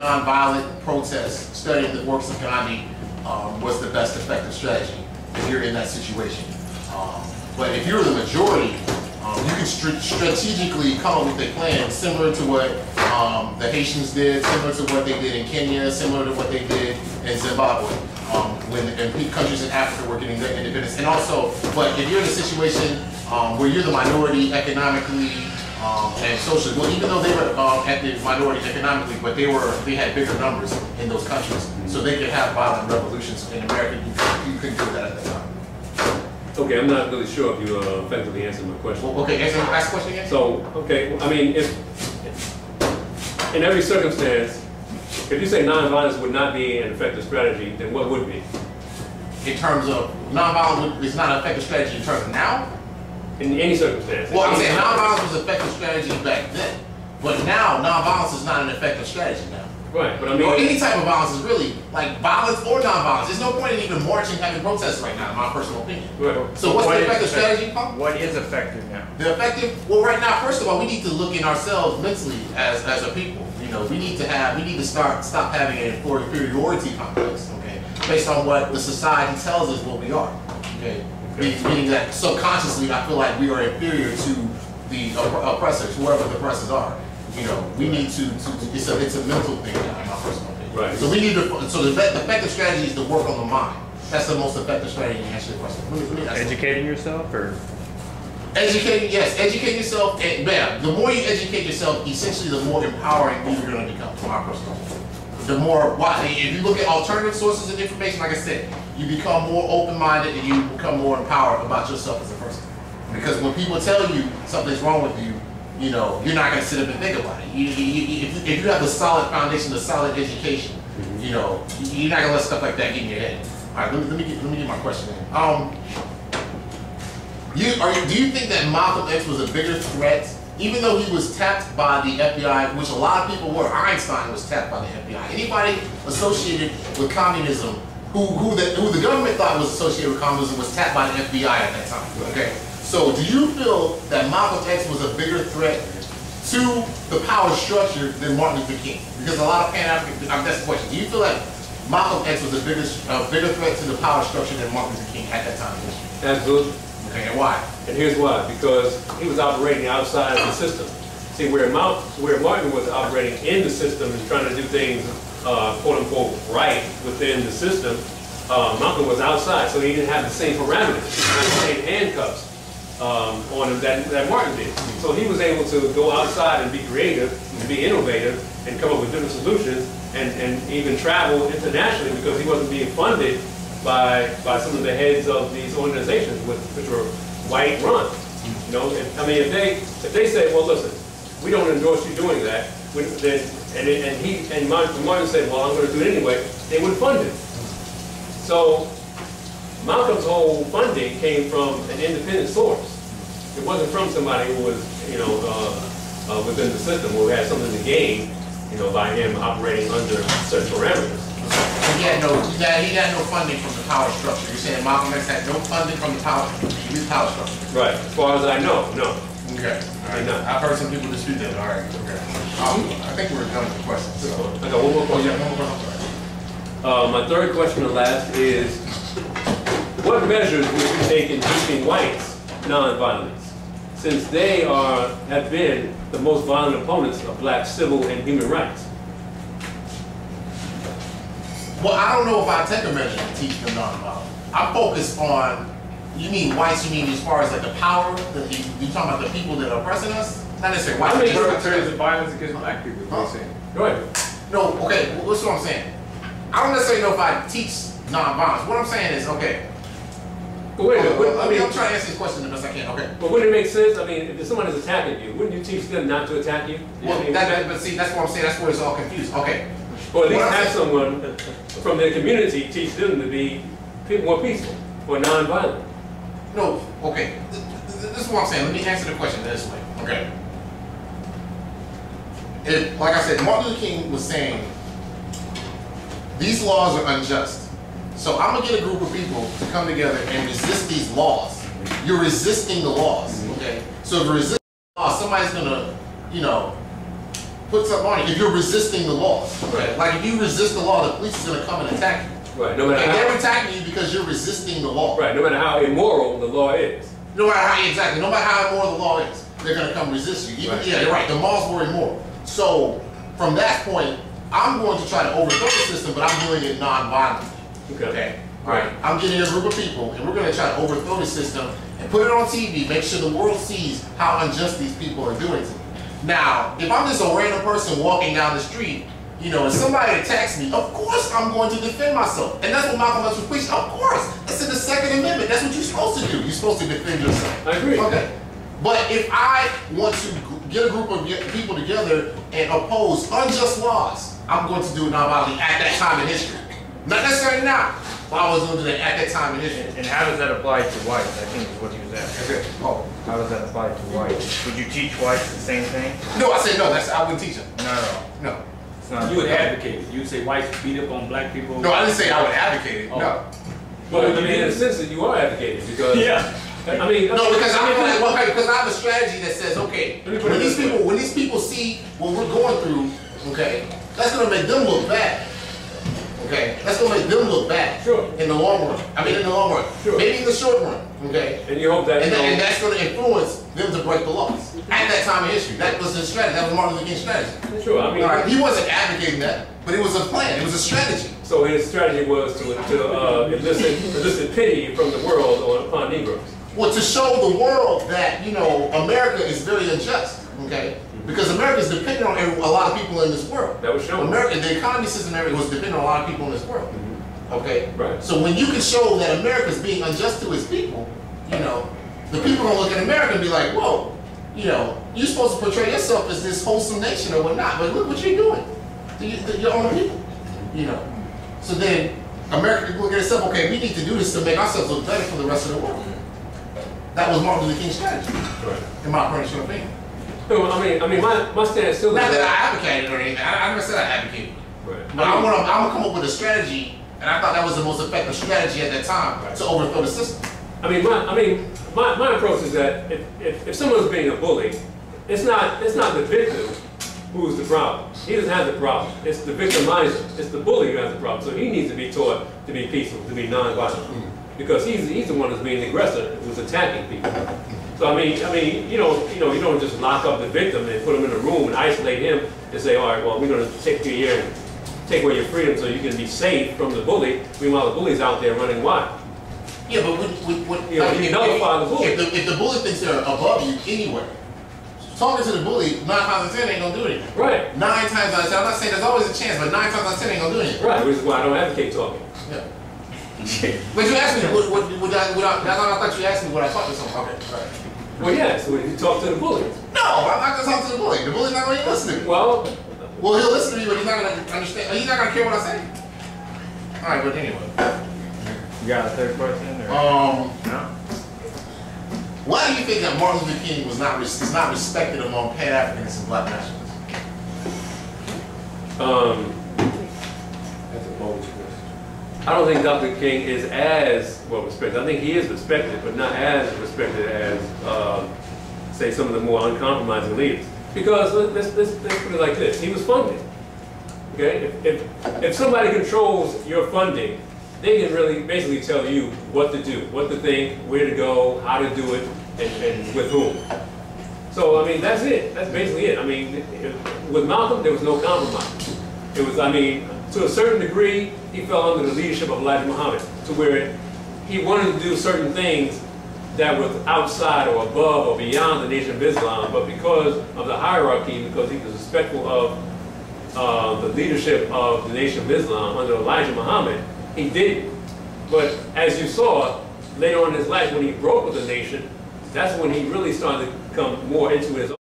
nonviolent protest, studying the works of Gandhi was the best effective strategy if you're in that situation. But if you're the majority, you can strategically come up with a plan similar to what the Haitians did, similar to what they did in Kenya, similar to what they did in Zimbabwe, when countries in Africa were getting their independence. And also, but if you're in a situation where you're the minority economically and socially, well, even though they were at the minority economically, but they had bigger numbers in those countries, so they could have violent revolutions. In America, you couldn't do that at that time. Okay, I'm not really sure if you effectively answered my question. Well, okay, ask the question again. So, okay, I mean, if in every circumstance, if you say nonviolence would not be an effective strategy, then what would be? In terms of nonviolence, is not an effective strategy in terms of now? In any circumstance. Well, I'm saying nonviolence was an effective strategy back then, but now nonviolence is not an effective strategy now. Right, but I mean, or any type of violence is really, like, violence or nonviolence. There's no point in even marching, having protests right now, in my personal opinion. Right. So what's the effective strategy? What is effective now? The effective, well, right now, first of all, we need to look in ourselves mentally as a people. You know, we need to stop having an inferiority complex, okay, based on what the society tells us what we are, okay. Meaning that subconsciously, I feel like we are inferior to the oppressors, whoever the oppressors are. You know, we need to it's a mental thing now, in my personal opinion. Right. So we need to, so the effective strategy is to work on the mind. That's the most effective strategy to answer your question. Let me Educating yourself, or? Educating, yes, educate yourself, and the more you educate yourself, essentially the more empowering you're going to become, from my personal opinion. The more, if you look at alternative sources of information, like I said, you become more open-minded and you become more empowered about yourself as a person. Because when people tell you something's wrong with you, you know, you're not going to sit up and think about it. If you have a solid foundation, a solid education, you know, you're not going to let stuff like that get in your head. All right, let me get my question in. Do you think that Malcolm X was a bigger threat, even though he was tapped by the FBI, which a lot of people were? Einstein was tapped by the FBI. Anybody associated with communism, who the government thought was associated with communism, was tapped by the FBI at that time. Okay. So do you feel that Malcolm X was a bigger threat to the power structure than Martin Luther King? Because a lot of Pan-African, that's the question. Do you feel like Malcolm X was a bigger threat to the power structure than Martin Luther King at that time in history? absolutely. Okay, and why? And here's why. Because he was operating outside of the system. See, where Martin was operating in the system and trying to do things, quote unquote, right within the system, Malcolm was outside, so he didn't have the same parameters, the same handcuffs on him that Martin did. So he was able to go outside and be creative, and be innovative, and come up with different solutions, and even travel internationally because he wasn't being funded by some of the heads of these organizations, which were white run. You know, I mean, if they say, well, listen, we don't endorse you doing that, and Martin said, well, I'm going to do it anyway, they would fund it. So Malcolm's whole funding came from an independent source. It wasn't from somebody who was, you know, within the system, who had something to gain, you know, by him operating under certain parameters. He had no funding from the power structure. You're saying Malcolm X had no funding from the power structure? Right. As far as I know, no. Okay. All right. I've heard some people dispute that. All right. Okay. I think we're done with the questions. So. I got one more question. Yeah, one more question. My third question and last is, what measures would you take in teaching whites nonviolence, since they have been the most violent opponents of black civil and human rights? Well, I don't know if I take a measure to teach them nonviolence. I focus on, you mean whites, you mean as far as like the power, you talking about the people that are oppressing us? Not necessarily whites. I mean, what in terms of violence against black people, what are you saying? Go ahead. No, okay, well, what's what I'm saying? I don't necessarily know if I teach nonviolence. What I'm saying is, okay. But wait a minute. I'm trying to answer this question the best I can. Okay. But wouldn't it make sense? I mean, if someone is attacking you, wouldn't you teach them not to attack you? Well, but see, that's what I'm saying. That's where it's all confused. Okay. Or at least have someone from their community teach them to be more peaceful or nonviolent. No, okay. This is what I'm saying. Let me answer the question this way. Okay. Like I said, Martin Luther King was saying, these laws are unjust. So I'm going to get a group of people to come together and resist these laws. You're resisting the laws, okay? So if you resist the laws, somebody's going to, you know, put something on you if you're resisting the laws. Right. Like if you resist the law, the police is going to come and attack you. Right. No matter And how. they're attacking you because you're resisting the law. Right. No matter how immoral the law is. No matter how, exactly, no matter how immoral the law is, they're going to come resist you. Even, Right. Yeah, you're right. The laws were immoral. So from that point, I'm going to try to overthrow the system, but I'm doing it non-violently. Okay. All right. I'm getting a group of people, and we're going to try to overthrow the system and put it on TV. Make sure the world sees how unjust these people are doing to me. Now, if I'm just a random person walking down the street, you know, and somebody attacks me, of course I'm going to defend myself. And that's what Malcolm X was preaching. Of course. That's in the Second Amendment. That's what you're supposed to do. You're supposed to defend yourself. I agree. Okay. But if I want to get a group of people together and oppose unjust laws, I'm going to do it non-violently at that time in history. Not necessarily now, but I was going to do that at that time in history. And how does that apply to whites? I think is what he was asking. Okay. Oh. How does that apply to whites? Would you teach whites the same thing? No, I said no. I wouldn't teach them. Not at all. No. It's not. You would advocate it. You would say whites beat up on black people. No, I didn't say I would advocate it. Oh. No. Well, I mean, in a sense that you are advocating because. Yeah. I mean. No, because I have a strategy that says, okay, Let me put it this way. when these people see what we're going through, okay, that's gonna make them look bad. Okay, that's gonna make them look bad. Sure. In the long run. I mean, in the long run. Sure. Maybe in the short run. Okay. And you hope that. And that's gonna influence them to break the laws at that time in history. That was his strategy. That was Martin Luther King's strategy. Sure. I mean. All right. He wasn't advocating that, but it was a plan. It was a strategy. So his strategy was to elicit pity from the world upon Negroes. Well, to show the world that, you know, America is very unjust, okay? Because America is dependent on a lot of people in this world. That was shown. America, the economy system in America was dependent on a lot of people in this world, okay? Right. So when you can show that America is being unjust to its people, you know, the people gonna look at America and be like, whoa, you know, you're supposed to portray yourself as this wholesome nation or whatnot, but look what you're doing to your own people, you know? So then America can look at itself, okay, we need to do this to make ourselves look better for the rest of the world. That was Martin Luther King's strategy, Right. in my personal opinion. No, I mean, my stance still. Not that I advocated or anything. I never said I advocated. Right. But I'm gonna come up with a strategy, and I thought that was the most effective strategy at that time to overthrow the system. I mean, my approach is that if someone's being a bully, it's not the victim who's the problem. He doesn't have the problem. It's the victimizer. It's the bully who has the problem. So he needs to be taught to be peaceful, to be nonviolent, because he's the one who's being the aggressor, who's attacking people. So I mean, you don't just lock up the victim and put him in a room and isolate him and say, all right, well, we're going to take you here and take away your freedom so you can be safe from the bully. Meanwhile, the bully's out there running wild. Yeah, but You know, you nullify the bully. If the bully thinks they're above you anyway, talking to the bully 9 times out of 10 ain't gonna do anything. Right. 9 times out of 10. I'm not saying there's always a chance, but 9 times out of 10 ain't gonna do anything. Right, which is why I don't advocate talking. Yeah. But you asked me I thought you asked me what I talked to someone. Okay, all right. Well, yeah, so you talk to the bully. No, I'm not gonna talk to the bully. The bully's not gonna listen to me. Well, He'll listen to me, but he's not gonna understand. He's not gonna care what I say. All right, but anyway. You got a third question? Or? No. No? Why do you think that Martin Luther King is not respected among Pan-Africanists and Black nationalists? that's a bold question. I don't think Dr. King is as well respected. I think he is respected, but not as respected as, say, some of the more uncompromising leaders. Because let's put it like this: he was funded. Okay, if somebody controls your funding, they can really basically tell you what to do, what to think, where to go, how to do it, and with whom. So, I mean, that's it. That's basically it. I mean, with Malcolm, there was no compromise. It was, I mean, to a certain degree, he fell under the leadership of Elijah Muhammad, to where he wanted to do certain things that was outside or above or beyond the Nation of Islam, but because of the hierarchy, because he was respectful of the leadership of the Nation of Islam under Elijah Muhammad, he didn't. But as you saw, later on in his life, when he broke with the nation, that's when he really started to come more into his own.